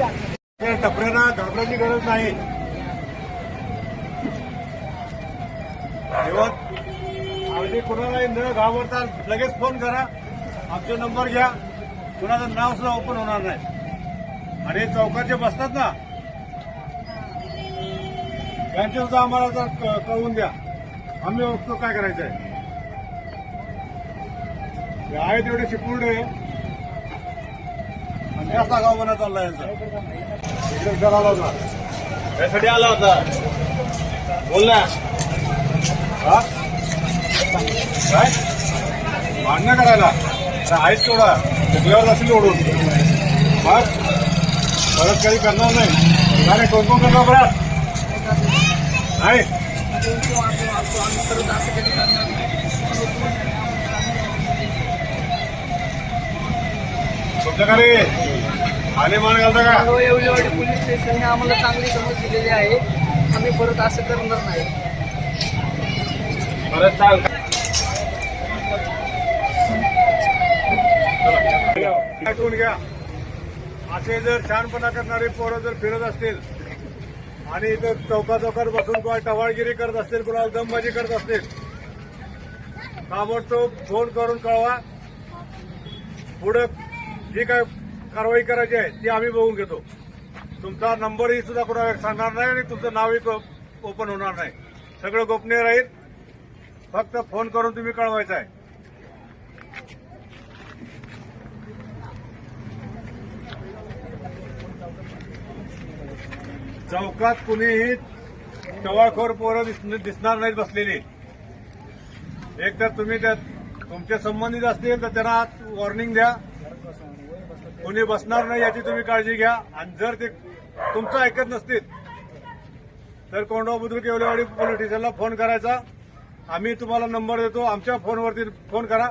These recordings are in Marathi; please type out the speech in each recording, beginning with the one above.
टपऱ्यांना घाबरायची गरज नाही. जेव्हा अगदी कुणाला न घाबरता लगेच फोन करा, आमचे नंबर घ्या. कुणाचं नाव सुद्धा ओपन होणार नाही. आणि चौकात जे बसतात ना त्यांचे सुद्धा आम्हाला जर कळवून द्या, आम्ही बघतो काय करायचं आहे. आहे तेवढे शिपूर्डे आणि जास्त आगाऊपणा चालला यांचा. इकडे घर आला होता, त्यासाठी आला होता. बोल ना. हा काय भांडणं करायला आहेच तेवढा तुझ्यावर असेल ओढून मग परत काही करणार नाही. गाणे कोण कोण करणार बरं आहे. तुमच्याकडे आले मान घालता का. येवलेवाडी पोलीस स्टेशनने आम्हाला चांगली समज दिलेली आहे. आम्ही परत असं करणार नाही. परत सांग. ऐकून घ्या. असे जर छानपणा करणारे पोरं जर फिरत असतील आणि इथं चौकात बसून कोणा टवाळगिरी करत असतील, कोणाला दमबाजी करत असतील, ताबडतोब फोन करून कळवा. पुढे जी काय कारवाई करायची आहे ती आम्ही बघून घेतो. तुमचा नंबरही सुद्धा कोणाला सांगणार नाही आणि तुमचं नावही ओपन होणार नाही. सगळं गोपनीय राहील. फक्त फोन करून तुम्ही कळवायचं आहे. चौकात कुणीही टवाळखोर पोरं दिसणार नाहीत बसलेली. एक तर तुम्ही त्यात तुमचे संबंधित असतील तर त्यांना वॉर्निंग द्या. कुणी बसणार नाही याची तुम्ही काळजी घ्या. आणि जर ते तुमचं ऐकत नसतील तर कोंढवा बुद्रुक येवलेवाडी पोलीस स्टेशनला फोन करायचा. आम्ही तुम्हाला नंबर देतो, आमच्या फोनवरती फोन करा,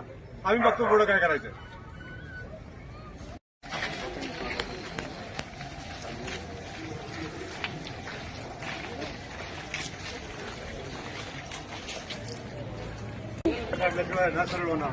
आम्ही बघतो पुढे काय करायचं. सरळ होणार.